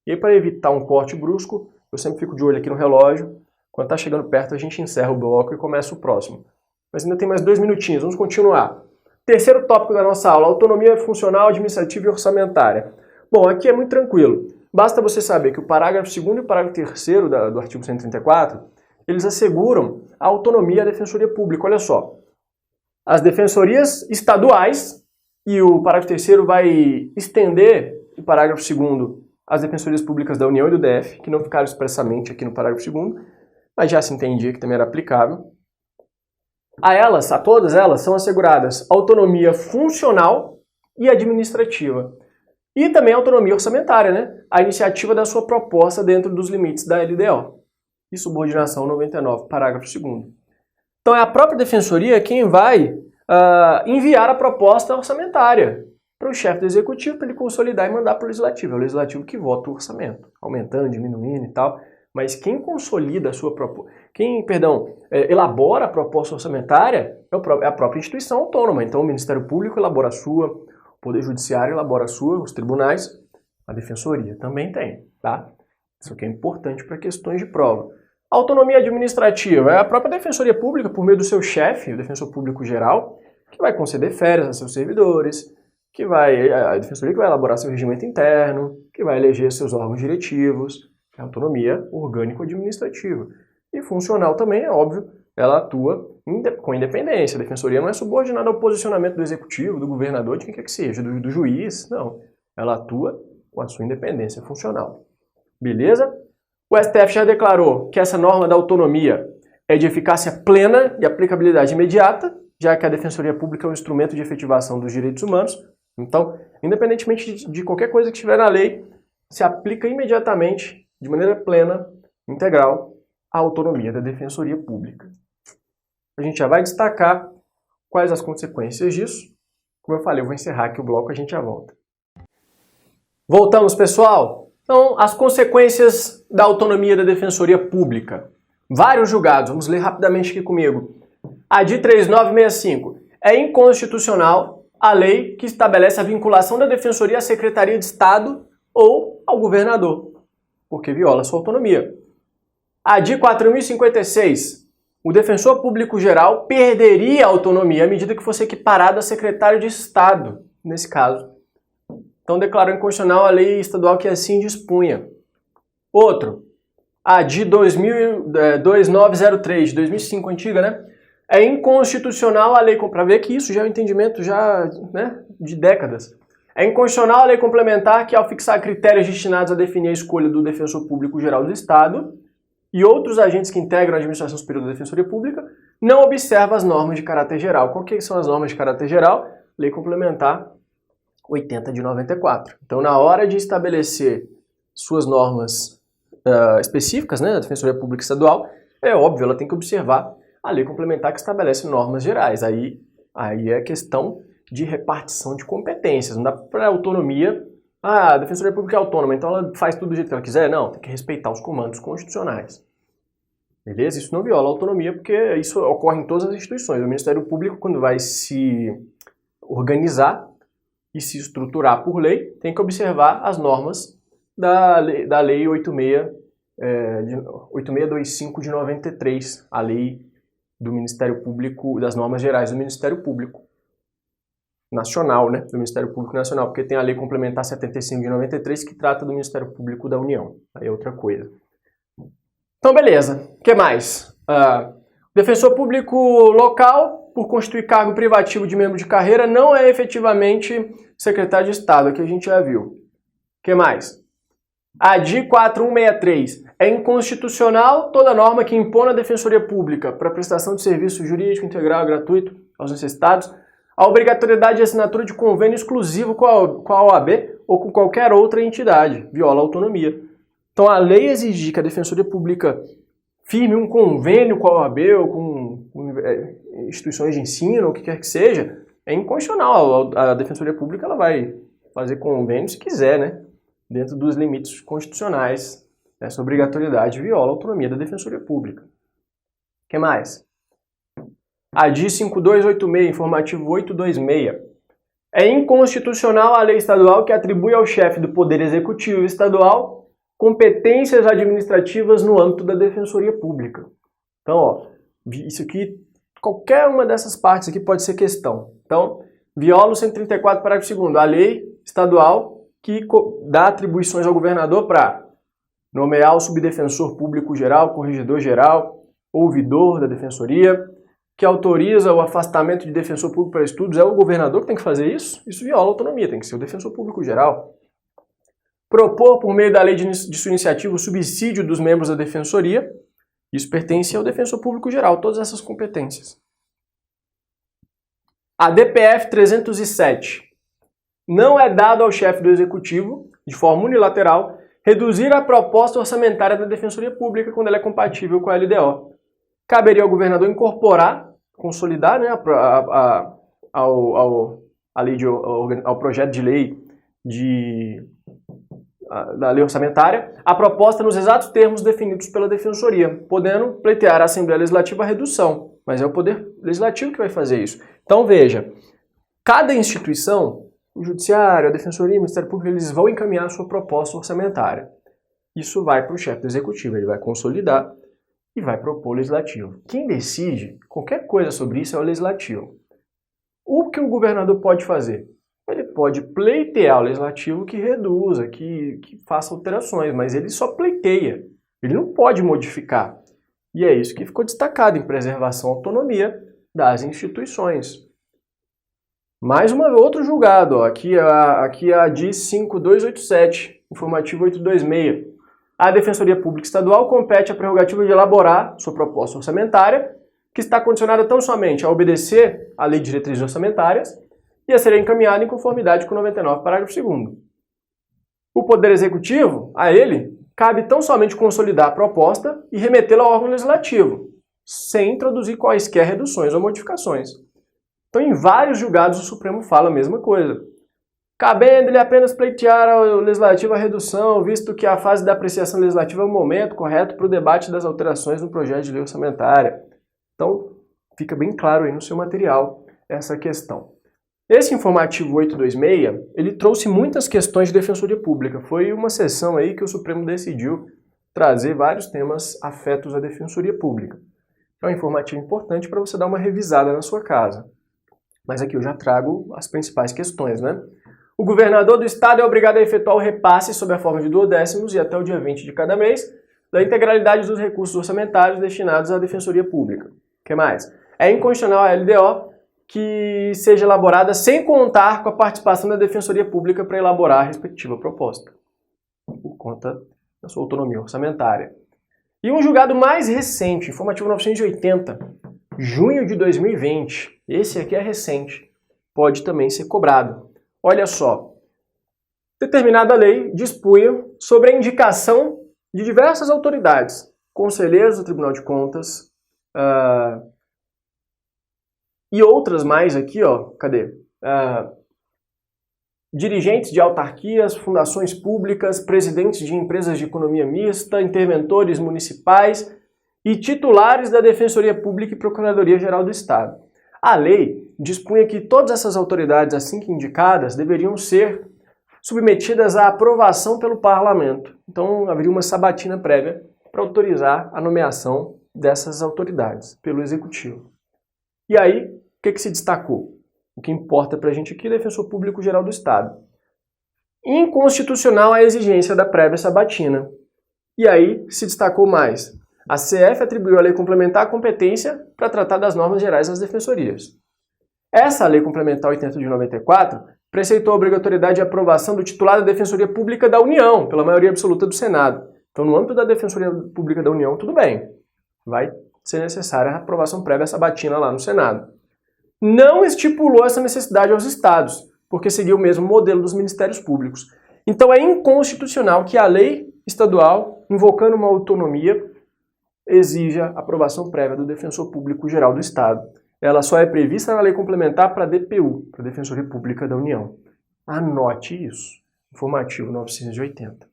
E aí, para evitar um corte brusco, eu sempre fico de olho aqui no relógio. Quando está chegando perto, a gente encerra o bloco e começa o próximo. Mas ainda tem mais 2 minutinhos, vamos continuar. Terceiro tópico da nossa aula, autonomia funcional, administrativa e orçamentária. Bom, aqui é muito tranquilo. Basta você saber que o parágrafo 2º e o parágrafo 3º do artigo 134, eles asseguram a autonomia da Defensoria Pública. Olha só, as defensorias estaduais, e o parágrafo 3º vai estender o parágrafo 2º às defensorias públicas da União e do DF, que não ficaram expressamente aqui no parágrafo 2º, mas já se entendia que também era aplicável. A todas elas, são asseguradas autonomia funcional e administrativa. E também autonomia orçamentária, né? A iniciativa da sua proposta dentro dos limites da LDO. E subordinação 99, parágrafo 2º. Então é a própria defensoria quem vai enviar a proposta orçamentária para o chefe do executivo para ele consolidar e mandar para o legislativo. É o legislativo que vota o orçamento, aumentando, diminuindo e tal. Mas quem consolida a sua proposta, elabora a proposta orçamentária é a própria instituição autônoma. Então o Ministério Público elabora a sua, o Poder Judiciário elabora a sua, os tribunais, a Defensoria também tem, tá? Isso aqui é importante para questões de prova. A autonomia administrativa é a própria Defensoria Pública, por meio do seu chefe, o Defensor Público Geral, que vai conceder férias a seus servidores, a Defensoria que vai elaborar seu regimento interno, que vai eleger seus órgãos diretivos, é autonomia orgânico-administrativa. E funcional também, é óbvio, ela atua com independência. A Defensoria não é subordinada ao posicionamento do Executivo, do governador, de quem quer que seja, do juiz, não. Ela atua com a sua independência funcional. Beleza? O STF já declarou que essa norma da autonomia é de eficácia plena e aplicabilidade imediata, já que a Defensoria Pública é um instrumento de efetivação dos direitos humanos. Então, independentemente de qualquer coisa que estiver na lei, se aplica imediatamente, de maneira plena, integral, a autonomia da Defensoria Pública. A gente já vai destacar quais as consequências disso. Como eu falei, eu vou encerrar aqui o bloco e a gente já volta. Voltamos, pessoal! Então, as consequências da autonomia da Defensoria Pública. Vários julgados, vamos ler rapidamente aqui comigo. A DI 3965. É inconstitucional a lei que estabelece a vinculação da Defensoria à Secretaria de Estado ou ao governador, porque viola sua autonomia. A DI 4056. O Defensor Público Geral perderia a autonomia à medida que fosse equiparado a secretário de Estado, nesse caso. Então declarou inconstitucional a lei estadual que assim dispunha. Outro, a DI 2903, de 2005, antiga, né? É inconstitucional a lei, para ver que isso já é um entendimento de décadas. É inconstitucional a lei complementar que, ao fixar critérios destinados a definir a escolha do Defensor Público Geral do Estado e outros agentes que integram a administração superior da Defensoria Pública, não observa as normas de caráter geral. Qual que são as normas de caráter geral? Lei complementar 80 de 94. Então, na hora de estabelecer suas normas específicas, né, da Defensoria Pública Estadual, é óbvio, ela tem que observar a lei complementar que estabelece normas gerais. Aí é questão de repartição de competências. Não dá para autonomia. Ah, a Defensoria Pública é autônoma, então ela faz tudo do jeito que ela quiser. Não, tem que respeitar os comandos constitucionais. Beleza? Isso não viola a autonomia, porque isso ocorre em todas as instituições. O Ministério Público, quando vai se organizar e se estruturar por lei, tem que observar as normas da Lei 8625 de 93, a lei do Ministério Público, das normas gerais do Ministério Público Nacional, né? Do Ministério Público Nacional, porque tem a Lei Complementar 75 de 93 que trata do Ministério Público da União. Aí é outra coisa. Então, beleza. O que mais? Defensor público local, por constituir cargo privativo de membro de carreira, não é efetivamente secretário de Estado, que a gente já viu. O que mais? A DI 4163 é inconstitucional toda norma que impõe à Defensoria Pública para prestação de serviço jurídico integral e gratuito aos necessitados a obrigatoriedade de assinatura de convênio exclusivo com a OAB ou com qualquer outra entidade, viola a autonomia. Então a lei exigir que a Defensoria Pública firme um convênio com a OAB ou com instituições de ensino, ou o que quer que seja, é inconstitucional. A Defensoria Pública ela vai fazer convênio se quiser, né? Dentro dos limites constitucionais. Essa obrigatoriedade viola a autonomia da Defensoria Pública. O que mais? A DI 5286, informativo 826. É inconstitucional a lei estadual que atribui ao chefe do Poder Executivo Estadual competências administrativas no âmbito da Defensoria Pública. Então, ó, isso aqui, qualquer uma dessas partes aqui pode ser questão. Então, viola o 134, parágrafo 2º, a lei estadual que dá atribuições ao governador para nomear o subdefensor público geral, corregedor geral, ouvidor da defensoria, que autoriza o afastamento de defensor público para estudos, é o governador que tem que fazer isso? Isso viola a autonomia, tem que ser o defensor público geral. Propor, por meio da lei de sua iniciativa, o subsídio dos membros da defensoria, isso pertence ao defensor público geral, todas essas competências. A DPF 307. Não é dado ao chefe do executivo, de forma unilateral, reduzir a proposta orçamentária da Defensoria Pública quando ela é compatível com a LDO. Caberia ao governador incorporar, consolidar, né, ao projeto de lei da lei orçamentária, a proposta nos exatos termos definidos pela Defensoria, podendo pleitear a Assembleia Legislativa a redução, mas é o Poder Legislativo que vai fazer isso. Então veja, cada instituição, o Judiciário, a Defensoria, o Ministério Público, eles vão encaminhar a sua proposta orçamentária. Isso vai para o chefe do Executivo, ele vai consolidar e vai propor o Legislativo. Quem decide qualquer coisa sobre isso é o Legislativo. O que o governador pode fazer? Ele pode pleitear o Legislativo que reduza, que faça alterações, mas ele só pleiteia. Ele não pode modificar. E é isso que ficou destacado em preservação à autonomia das instituições. Mais outro julgado, ó. Aqui é a DI 5287, informativo 826. A Defensoria Pública Estadual compete a prerrogativa de elaborar sua proposta orçamentária, que está condicionada tão somente a obedecer à Lei de Diretrizes Orçamentárias e a ser encaminhada em conformidade com o 99, parágrafo 2º. O Poder Executivo, a ele, cabe tão somente consolidar a proposta e remetê-la ao órgão legislativo, sem introduzir quaisquer reduções ou modificações. Então, em vários julgados, o Supremo fala a mesma coisa. Cabendo-lhe apenas pleitear ao Legislativo a redução, visto que a fase da apreciação legislativa é o momento correto para o debate das alterações no projeto de lei orçamentária. Então, fica bem claro aí no seu material essa questão. Esse informativo 826, ele trouxe muitas questões de defensoria pública. Foi uma sessão aí que o Supremo decidiu trazer vários temas afetos à defensoria pública. É um informativo importante para você dar uma revisada na sua casa. Mas aqui eu já trago as principais questões, né? O governador do estado é obrigado a efetuar o repasse sob a forma de 2/10 e até o dia 20 de cada mês da integralidade dos recursos orçamentários destinados à defensoria pública. O que mais? É inconstitucional a LDO que seja elaborada sem contar com a participação da defensoria pública para elaborar a respectiva proposta, por conta da sua autonomia orçamentária. E um julgado mais recente, informativo 980, junho de 2020, esse aqui é recente, pode também ser cobrado. Olha só, determinada lei dispunha sobre a indicação de diversas autoridades, conselheiros do Tribunal de Contas, e outras mais aqui, ó, cadê? Dirigentes de autarquias, fundações públicas, presidentes de empresas de economia mista, interventores municipais e titulares da Defensoria Pública e Procuradoria-Geral do Estado. A lei dispunha que todas essas autoridades, assim que indicadas, deveriam ser submetidas à aprovação pelo Parlamento. Então, haveria uma sabatina prévia para autorizar a nomeação dessas autoridades pelo Executivo. E aí, o que se destacou? O que importa para a gente aqui é o Defensor Público Geral do Estado. Inconstitucional a exigência da prévia sabatina. E aí se destacou mais. A CF atribuiu à lei complementar a competência para tratar das normas gerais das defensorias. Essa lei complementar 80 de 94 preceitou a obrigatoriedade de aprovação do titular da Defensoria Pública da União, pela maioria absoluta do Senado. Então, no âmbito da Defensoria Pública da União, tudo bem. Vai ser necessária a aprovação prévia sabatina lá no Senado. Não estipulou essa necessidade aos estados, porque seguia o mesmo modelo dos ministérios públicos. Então é inconstitucional que a lei estadual, invocando uma autonomia, exija a aprovação prévia do Defensor Público Geral do Estado. Ela só é prevista na lei complementar para a DPU, para a Defensoria Pública da União. Anote isso. Informativo 980.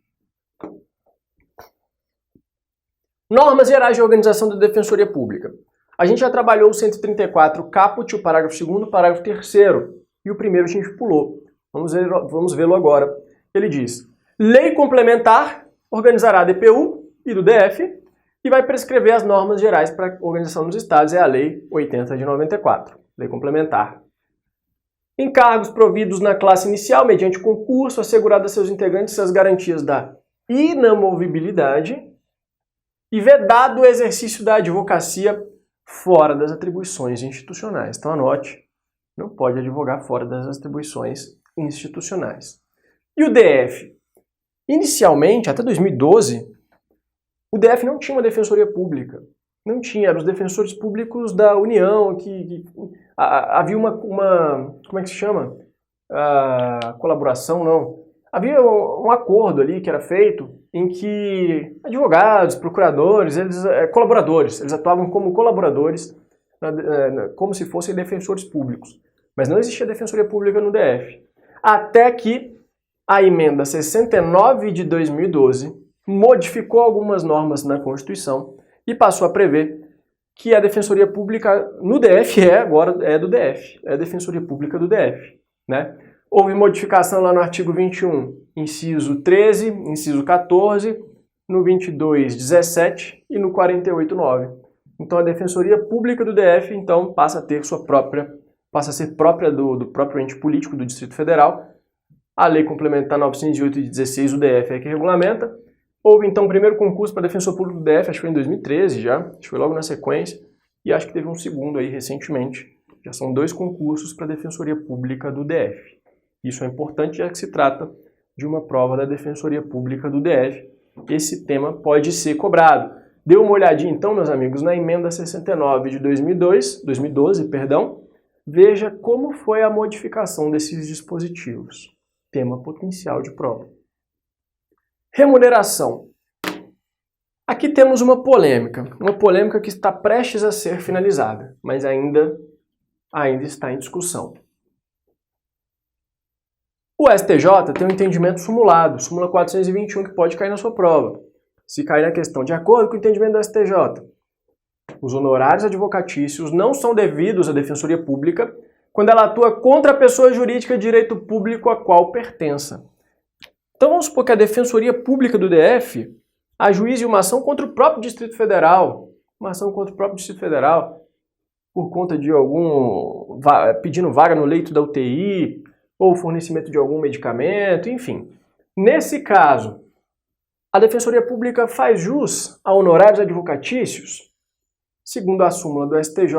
Normas gerais de organização da Defensoria Pública. A gente já trabalhou o 134 caput, o parágrafo 2º, o parágrafo 3º, e o primeiro a gente pulou. Vamos vê-lo agora. Ele diz: lei complementar organizará a DPU e do DF e vai prescrever as normas gerais para a organização dos estados. É a Lei 80 de 94, lei complementar. Encargos providos na classe inicial mediante concurso, assegurado a seus integrantes as garantias da inamovibilidade e vedado o exercício da advocacia fora das atribuições institucionais. Então anote, não pode advogar fora das atribuições institucionais. E o DF? Inicialmente, até 2012, o DF não tinha uma defensoria pública. Não tinha, eram os defensores públicos da União, havia uma como é que se chama? Colaboração, não. Havia um acordo ali que era feito em que advogados, procuradores, colaboradores, eles atuavam como colaboradores, como se fossem defensores públicos. Mas não existia defensoria pública no DF. Até que a emenda 69 de 2012 modificou algumas normas na Constituição e passou a prever que a defensoria pública no DF agora é do DF, é a defensoria pública do DF, né? Houve modificação lá no artigo 21, inciso 13, inciso 14, no 22, 17 e no 48, 9. Então a defensoria pública do DF então passa a ter passa a ser própria do próprio ente político do Distrito Federal. A lei complementar 908 de 16, o DF é que regulamenta. Houve então o primeiro concurso para defensor público do DF, acho que foi em 2013 já, acho que foi logo na sequência, e acho que teve um segundo aí recentemente. Já são 2 concursos para a defensoria pública do DF. Isso é importante, já que se trata de uma prova da Defensoria Pública do DF. Esse tema pode ser cobrado. Dê uma olhadinha então, meus amigos, na emenda 69 de 2012, veja como foi a modificação desses dispositivos. Tema potencial de prova. Remuneração. Aqui temos uma polêmica que está prestes a ser finalizada, mas ainda está em discussão. O STJ tem um entendimento simulado, súmula 421, que pode cair na sua prova. Se cair na questão, de acordo com o entendimento do STJ, os honorários advocatícios não são devidos à Defensoria Pública quando ela atua contra a pessoa jurídica de direito público a qual pertença. Então vamos supor que a Defensoria Pública do DF ajuize uma ação contra o próprio Distrito Federal, por conta de pedindo vaga no leito da UTI, ou fornecimento de algum medicamento, enfim. Nesse caso, a Defensoria Pública faz jus a honorários advocatícios? Segundo a súmula do STJ,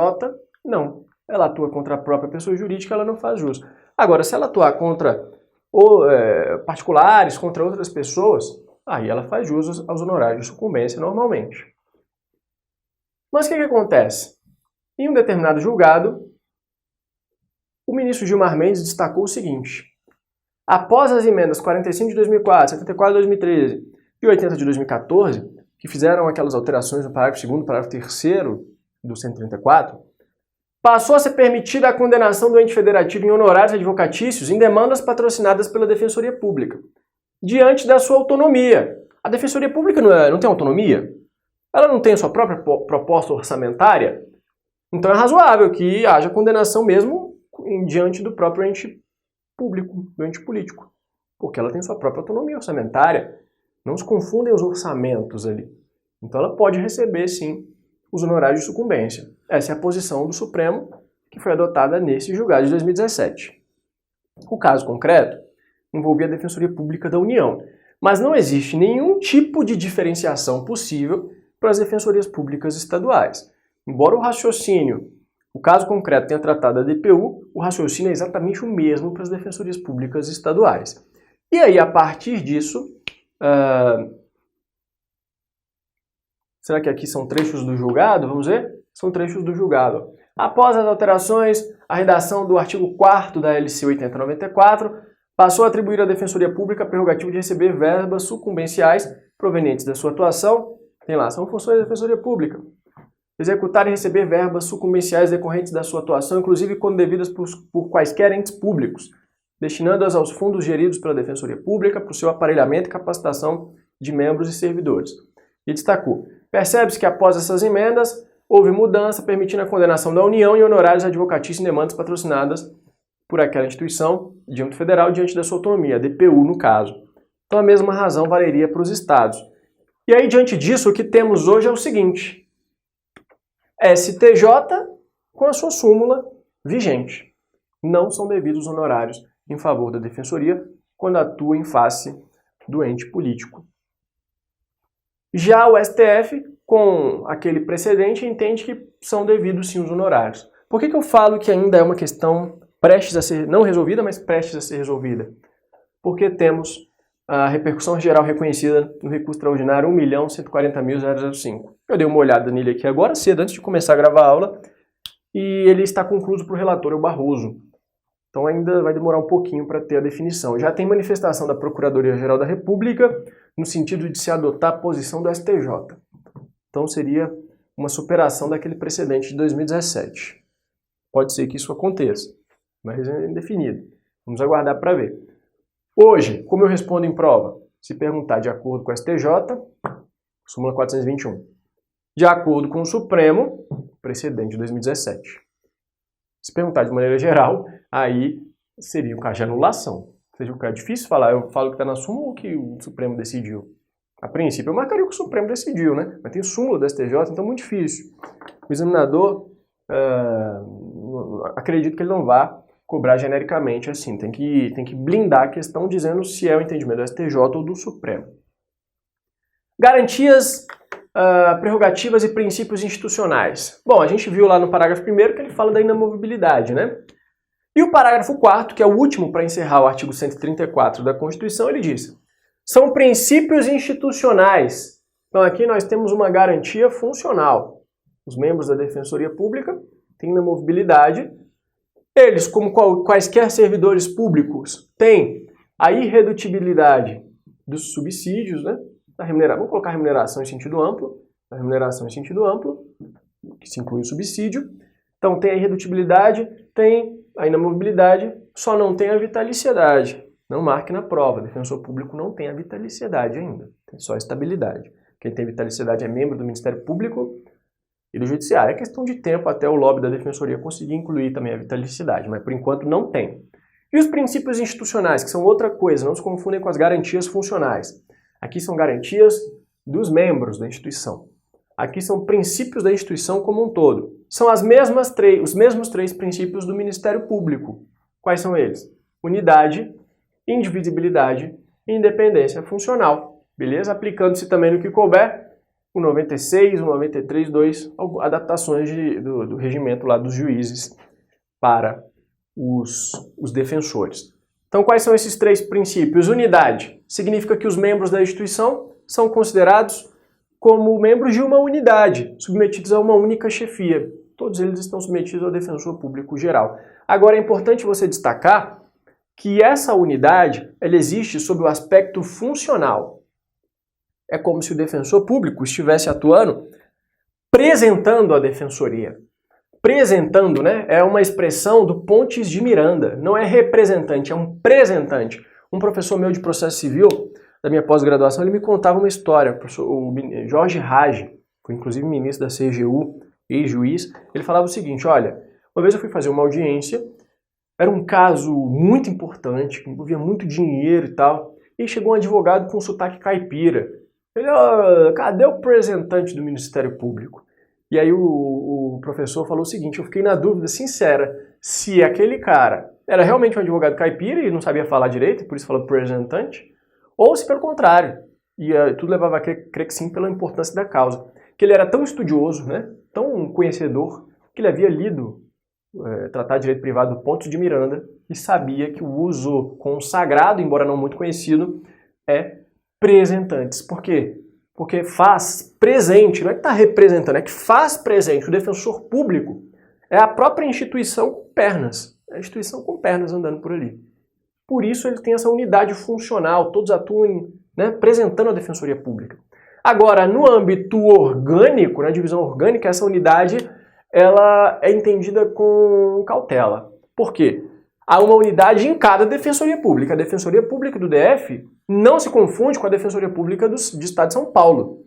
não. Ela atua contra a própria pessoa jurídica, ela não faz jus. Agora, se ela atuar contra particulares, contra outras pessoas, aí ela faz jus aos honorários de sucumbência normalmente. Mas o que acontece? Em um determinado julgado, o ministro Gilmar Mendes destacou o seguinte: Após as emendas 45 de 2004, 74 de 2013 e 80 de 2014, que fizeram aquelas alterações no parágrafo 2º, parágrafo 3º do 134, passou a ser permitida a condenação do ente federativo em honorários advocatícios em demandas patrocinadas pela Defensoria Pública, diante da sua autonomia. A Defensoria Pública não tem autonomia? Ela não tem a sua própria proposta orçamentária? Então é razoável que haja condenação mesmo diante do próprio ente público, do ente político, porque ela tem sua própria autonomia orçamentária. Não se confundem os orçamentos ali. Então ela pode receber, sim, os honorários de sucumbência. Essa é a posição do Supremo que foi adotada nesse julgado de 2017. O caso concreto envolvia a Defensoria Pública da União, mas não existe nenhum tipo de diferenciação possível para as defensorias públicas estaduais. Embora o caso concreto tenha tratado a DPU, o raciocínio é exatamente o mesmo para as defensorias públicas estaduais. E aí, a partir disso, será que aqui são trechos do julgado? Vamos ver? São trechos do julgado. Após as alterações, a redação do artigo 4º da LC 8094 passou a atribuir à Defensoria Pública a prerrogativa de receber verbas sucumbenciais provenientes da sua atuação. Tem lá, são funções da Defensoria Pública. Executar e receber verbas sucumbenciais decorrentes da sua atuação, inclusive quando devidas por quaisquer entes públicos, destinando-as aos fundos geridos pela Defensoria Pública para o seu aparelhamento e capacitação de membros e servidores. E destacou: percebe-se que após essas emendas, houve mudança permitindo a condenação da União em honorários advocatícios em demandas patrocinadas por aquela instituição de âmbito federal diante da sua autonomia, a DPU no caso. Então a mesma razão valeria para os estados. E aí, diante disso, o que temos hoje é o seguinte: STJ com a sua súmula vigente. Não são devidos honorários em favor da Defensoria quando atua em face do ente político. Já o STF, com aquele precedente, entende que são devidos sim os honorários. Por que eu falo que ainda é uma questão prestes a ser, não resolvida, mas prestes a ser resolvida? Porque temos a repercussão geral reconhecida no recurso extraordinário 1.140.005. Eu dei uma olhada nele aqui agora cedo, antes de começar a gravar a aula, e ele está concluído para o relator, o Barroso. Então ainda vai demorar um pouquinho para ter a definição. Já tem manifestação da Procuradoria-Geral da República no sentido de se adotar a posição do STJ. Então seria uma superação daquele precedente de 2017. Pode ser que isso aconteça, mas é indefinido. Vamos aguardar para ver. Hoje, como eu respondo em prova? Se perguntar de acordo com o STJ, súmula 421. De acordo com o Supremo, precedente de 2017. Se perguntar de maneira geral, aí seria um caso de anulação. Ou seja, é difícil falar, eu falo que está na súmula ou que o Supremo decidiu. A princípio, eu marcaria o que o Supremo decidiu, né? Mas tem súmula do STJ, então é muito difícil. O examinador, acredito que ele não vá cobrar genericamente assim. Tem que blindar a questão dizendo se é o entendimento do STJ ou do Supremo. Garantias, prerrogativas e princípios institucionais. Bom, a gente viu lá no parágrafo 1º que ele fala da inamovibilidade, né? E o parágrafo 4º, que é o último para encerrar o artigo 134 da Constituição, ele diz: são princípios institucionais. Então aqui nós temos uma garantia funcional. Os membros da Defensoria Pública têm inamovibilidade. Eles, como quaisquer servidores públicos, têm a irredutibilidade dos subsídios, né? Vamos colocar remuneração em sentido amplo. A remuneração em sentido amplo, que se inclui o subsídio. Então tem a irredutibilidade, tem a inamovibilidade, só não tem a vitaliciedade. Não marque na prova. O defensor público não tem a vitaliciedade ainda. Tem só a estabilidade. Quem tem vitaliciedade é membro do Ministério Público e do Judiciário. É questão de tempo até o lobby da Defensoria conseguir incluir também a vitaliciedade, mas por enquanto não tem. E os princípios institucionais, que são outra coisa, não se confundem com as garantias funcionais. Aqui são garantias dos membros da instituição. Aqui são princípios da instituição como um todo. São os mesmos três princípios do Ministério Público. Quais são eles? Unidade, indivisibilidade e independência funcional. Beleza? Aplicando-se também no que couber, o 96, o 93, 2, adaptações do regimento lá dos juízes para os defensores. Então, quais são esses três princípios? Unidade significa que os membros da instituição são considerados como membros de uma unidade, submetidos a uma única chefia. Todos eles estão submetidos ao defensor público geral. Agora, é importante você destacar que essa unidade ela existe sob o aspecto funcional. É como se o defensor público estivesse atuando presentando a defensoria. Presentando, né, é uma expressão do Pontes de Miranda, não é representante, é um presentante. Um professor meu de processo civil, da minha pós-graduação, ele me contava uma história, o Jorge Rage, foi inclusive ministro da CGU, ex-juiz, ele falava o seguinte, olha, uma vez eu fui fazer uma audiência, era um caso muito importante, que envolvia muito dinheiro e tal, e chegou um advogado com sotaque caipira. Ele, cadê o representante do Ministério Público? E aí o professor falou o seguinte, eu fiquei na dúvida sincera, se aquele cara era realmente um advogado caipira e não sabia falar direito, por isso falou representante, ou se pelo contrário, e tudo levava a crer que sim pela importância da causa. Que ele era tão estudioso, né, tão conhecedor, que ele havia lido Tratado de Direito Privado do Pontes de Miranda e sabia que o uso consagrado, embora não muito conhecido, é presentantes. Por quê? Porque faz presente, não é que está representando, é que faz presente. O defensor público é a própria instituição com pernas. É a instituição com pernas andando por ali. Por isso ele tem essa unidade funcional, todos atuam, né, apresentando a defensoria pública. Agora, no âmbito orgânico, na divisão orgânica, essa unidade ela é entendida com cautela. Por quê? Há uma unidade em cada defensoria pública. A defensoria pública do DF não se confunde com a defensoria pública do Estado de São Paulo,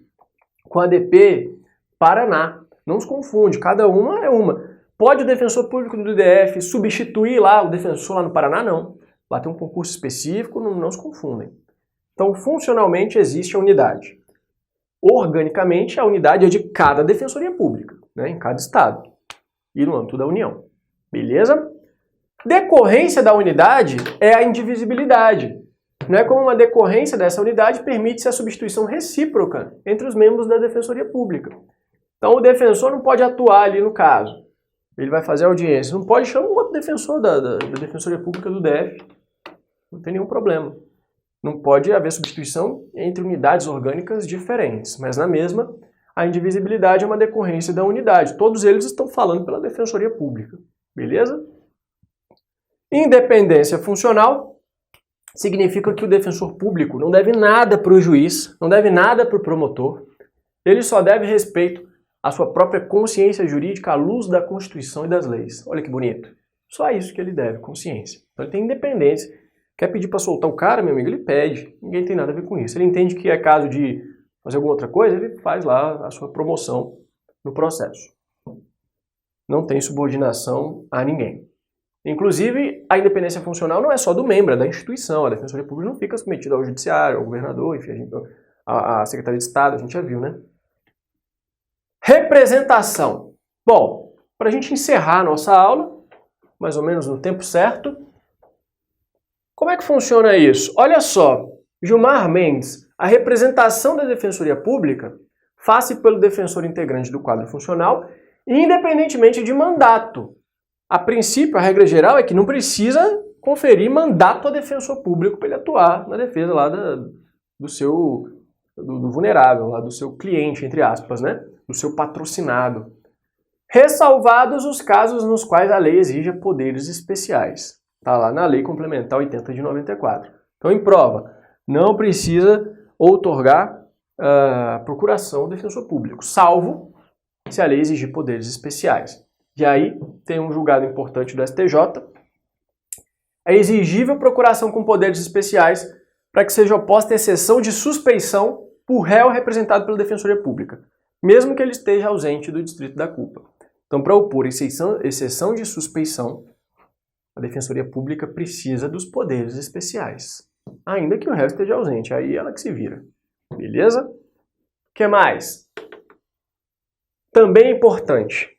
com a ADP Paraná. Não se confunde, cada uma é uma. Pode o defensor público do DF substituir lá o defensor lá no Paraná? Não. Lá tem um concurso específico, não se confundem. Então, funcionalmente existe a unidade. Organicamente, a unidade é de cada defensoria pública, né, em cada estado e no âmbito da União. Beleza? Decorrência da unidade é a indivisibilidade. Não é como uma decorrência dessa unidade permite-se a substituição recíproca entre os membros da defensoria pública. Então o defensor não pode atuar ali no caso. Ele vai fazer audiência. Não pode chamar um outro defensor da defensoria pública do DF. Não tem nenhum problema. Não pode haver substituição entre unidades orgânicas diferentes, mas na mesma, a indivisibilidade é uma decorrência da unidade. Todos eles estão falando pela defensoria pública. Beleza? Independência funcional significa que o defensor público não deve nada para o juiz, não deve nada para o promotor, ele só deve respeito à sua própria consciência jurídica à luz da Constituição e das leis. Olha que bonito. Só isso que ele deve, consciência. Então ele tem independência. Quer pedir para soltar o cara, meu amigo? Ele pede. Ninguém tem nada a ver com isso. Ele entende que é caso de fazer alguma outra coisa, ele faz lá a sua promoção no processo. Não tem subordinação a ninguém. Inclusive, a independência funcional não é só do membro, é da instituição. A Defensoria Pública não fica submetida ao judiciário, ao governador, enfim, a Secretaria de Estado, a gente já viu, né? Representação. Bom, para a gente encerrar a nossa aula, mais ou menos no tempo certo, como é que funciona isso? Olha só, Gilmar Mendes, a representação da Defensoria Pública faz-se pelo defensor integrante do quadro funcional, independentemente de mandato. A princípio, a regra geral é que não precisa conferir mandato ao defensor público para ele atuar na defesa lá do vulnerável, lá do seu cliente, entre aspas, né? Do seu patrocinado. Ressalvados os casos nos quais a lei exige poderes especiais. Está lá na Lei Complementar 80 de 94. Então, em prova, não precisa outorgar procuração ao defensor público, salvo se a lei exigir poderes especiais. E aí, tem um julgado importante do STJ. É exigível procuração com poderes especiais para que seja oposta exceção de suspeição por réu representado pela Defensoria Pública, mesmo que ele esteja ausente do distrito da culpa. Então, para opor exceção de suspeição, a Defensoria Pública precisa dos poderes especiais, ainda que o réu esteja ausente, aí ela que se vira. Beleza? O que mais? Também é importante.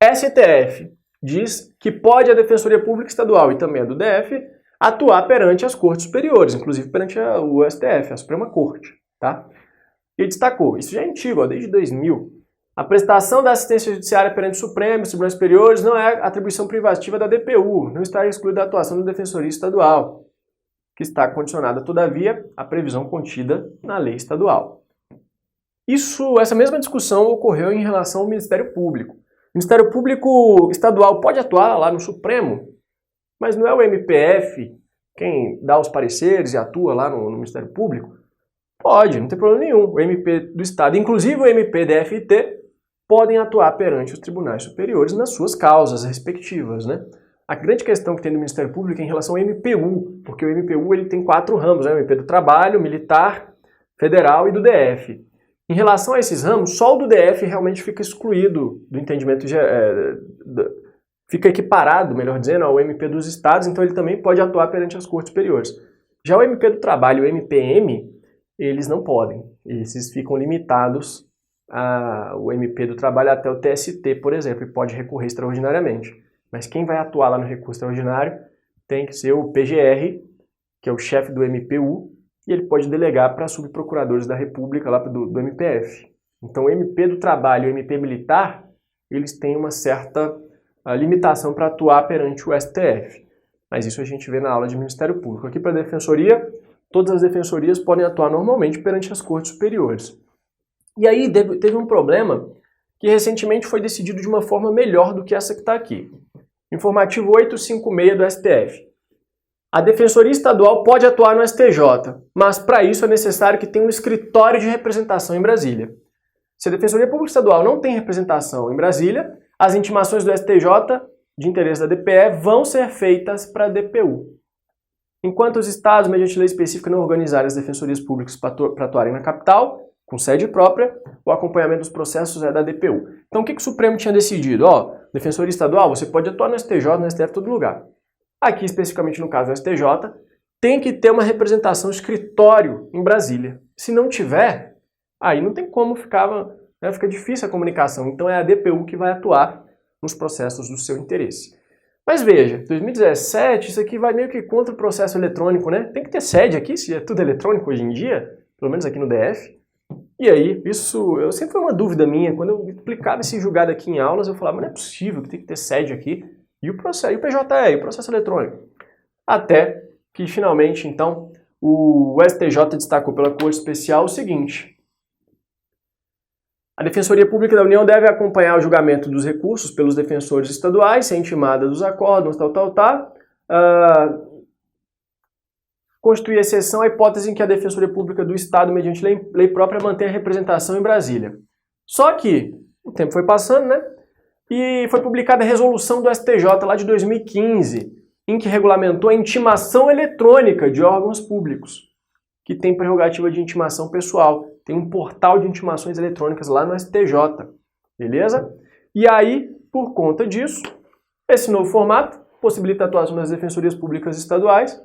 STF diz que pode a Defensoria Pública Estadual e também a do DF atuar perante as cortes superiores, inclusive perante o STF, a Suprema Corte. Tá? E destacou, isso já é antigo, ó, desde 2000. A prestação da assistência judiciária perante o Supremo e os tribunais superiores não é atribuição privativa da DPU, não está excluída a atuação da Defensoria Estadual, que está condicionada, todavia, à previsão contida na lei estadual. Essa mesma discussão ocorreu em relação ao Ministério Público. O Ministério Público Estadual pode atuar lá no Supremo, Mas não é o MPF quem dá os pareceres e atua lá no Ministério Público? Pode, não tem problema nenhum. O MP do Estado, inclusive o MPDFT, podem atuar perante os tribunais superiores nas suas causas respectivas, né? A grande questão que tem no Ministério Público é em relação ao MPU, porque o MPU ele tem 4 ramos, né? O MP do Trabalho, Militar, Federal e do DF. Em relação a esses ramos, só o do DF realmente fica excluído do entendimento, fica equiparado, melhor dizendo, ao MP dos Estados, então ele também pode atuar perante as Cortes Superiores. Já o MP do Trabalho e o MPM, eles não podem, esses ficam limitados ao MP do Trabalho até o TST, por exemplo, e pode recorrer extraordinariamente. Mas quem vai atuar lá no recurso extraordinário tem que ser o PGR, que é o chefe do MPU, e ele pode delegar para subprocuradores da República lá do MPF. Então o MP do Trabalho e o MP Militar, eles têm uma certa limitação para atuar perante o STF. Mas isso a gente vê na aula de Ministério Público. Aqui para a Defensoria, todas as defensorias podem atuar normalmente perante as Cortes Superiores. E aí teve um problema que recentemente foi decidido de uma forma melhor do que essa que está aqui. Informativo 856 do STF. A Defensoria Estadual pode atuar no STJ, mas para isso é necessário que tenha um escritório de representação em Brasília. Se a Defensoria Pública Estadual não tem representação em Brasília, as intimações do STJ de interesse da DPE vão ser feitas para a DPU. Enquanto os estados, mediante lei específica, não organizarem as defensorias públicas para atuarem na capital, com sede própria, o acompanhamento dos processos é da DPU. Então o que o Supremo tinha decidido? Defensoria Estadual, você pode atuar no STJ, no STF, em todo lugar. Aqui, especificamente no caso do STJ, tem que ter uma representação escritório em Brasília. Se não tiver, aí não tem como fica difícil a comunicação. Então é a DPU que vai atuar nos processos do seu interesse. Mas veja, 2017, isso aqui vai meio que contra o processo eletrônico, né? Tem que ter sede aqui, se é tudo eletrônico hoje em dia, pelo menos aqui no DF. E aí, isso sempre foi uma dúvida minha. Quando eu explicava esse julgado aqui em aulas, eu falava, mas não é possível que tem que ter sede aqui. E o processo, e o PJE, o processo eletrônico. Até que, finalmente, então, o STJ destacou pela Corte Especial o seguinte: a Defensoria Pública da União deve acompanhar o julgamento dos recursos pelos defensores estaduais, ser intimada dos acórdãos, constituir exceção à hipótese em que a Defensoria Pública do Estado, mediante lei própria, mantém a representação em Brasília. Só que o tempo foi passando, né? E foi publicada a resolução do STJ lá de 2015, em que regulamentou a intimação eletrônica de órgãos públicos, que tem prerrogativa de intimação pessoal. Tem um portal de intimações eletrônicas lá no STJ, beleza? E aí, por conta disso, esse novo formato possibilita a atuação das defensorias públicas estaduais,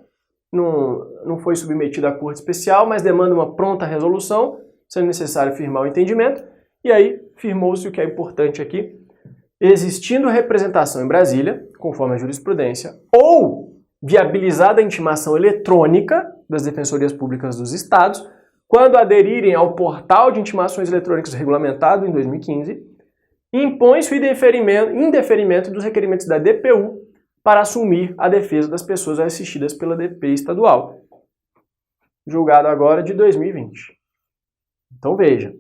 não foi submetido à Corte Especial, mas demanda uma pronta resolução, sendo necessário firmar o entendimento, e aí firmou-se o que é importante aqui: existindo representação em Brasília, conforme a jurisprudência, ou viabilizada a intimação eletrônica das defensorias públicas dos estados, quando aderirem ao portal de intimações eletrônicas regulamentado em 2015, impõe-se o indeferimento dos requerimentos da DPU para assumir a defesa das pessoas assistidas pela DP estadual, julgado agora de 2020. Então veja,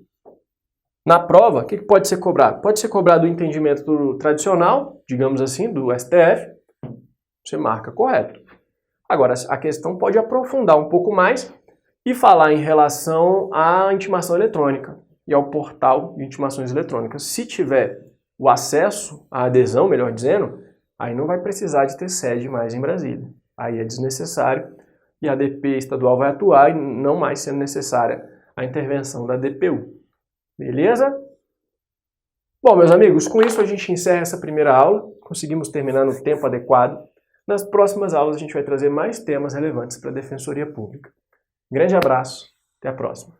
na prova, o que pode ser cobrado? Pode ser cobrado o entendimento tradicional, digamos assim, do STF, você marca correto. Agora, a questão pode aprofundar um pouco mais e falar em relação à intimação eletrônica e ao portal de intimações eletrônicas. Se tiver o acesso, a adesão, melhor dizendo, aí não vai precisar de ter sede mais em Brasília. Aí é desnecessário e a DP estadual vai atuar, e não mais sendo necessária a intervenção da DPU. Beleza? Bom, meus amigos, com isso a gente encerra essa primeira aula. Conseguimos terminar no tempo adequado. Nas próximas aulas a gente vai trazer mais temas relevantes para a Defensoria Pública. Grande abraço, até a próxima.